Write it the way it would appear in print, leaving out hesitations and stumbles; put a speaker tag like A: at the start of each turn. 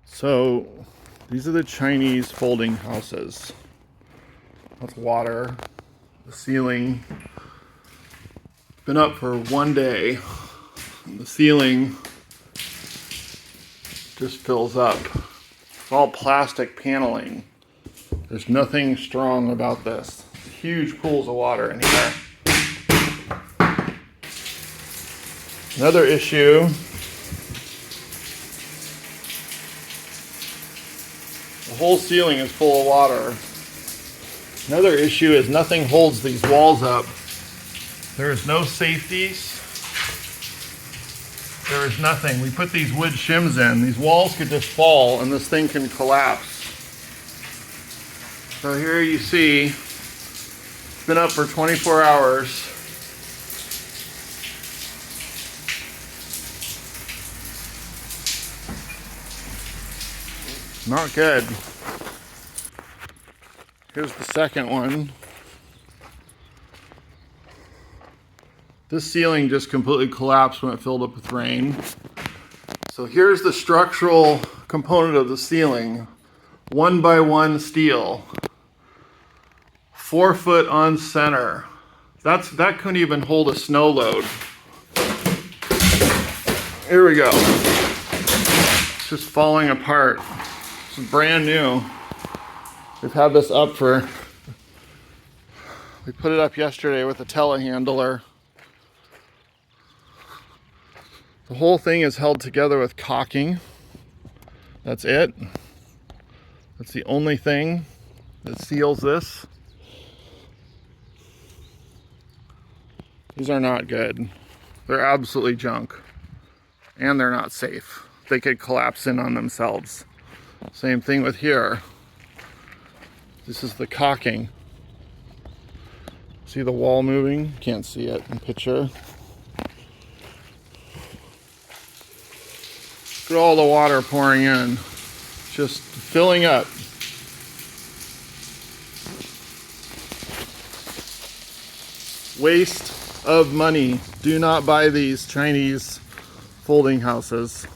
A: So these are the Chinese folding houses. That's water. The ceiling been up for one day. And the ceiling just fills up. It's all plastic paneling. There's nothing strong about this. Huge pools of water in here. Another issue. The whole ceiling is full of water. Another issue is nothing holds these walls up. There is no safeties. There is nothing. We put these wood shims in. These walls could just fall and this thing can collapse. So here you see, it's been up for 24 hours. Not good. Here's the second one. This ceiling just completely collapsed when it filled up with rain. So here's the structural component of the ceiling. 1x1 steel. 4 foot on center. That couldn't even hold a snow load. Here we go. It's just falling apart. This is brand new. We've had this up we put it up yesterday with a telehandler. The whole thing is held together with caulking. That's it. That's the only thing that seals this. These are not good. They're absolutely junk. And they're not safe. They could collapse in on themselves. Same thing with here. This is the caulking. See the wall moving? Can't see it in picture. Look at all the water pouring in. Just filling up. Waste of money. Do not buy these Chinese folding houses.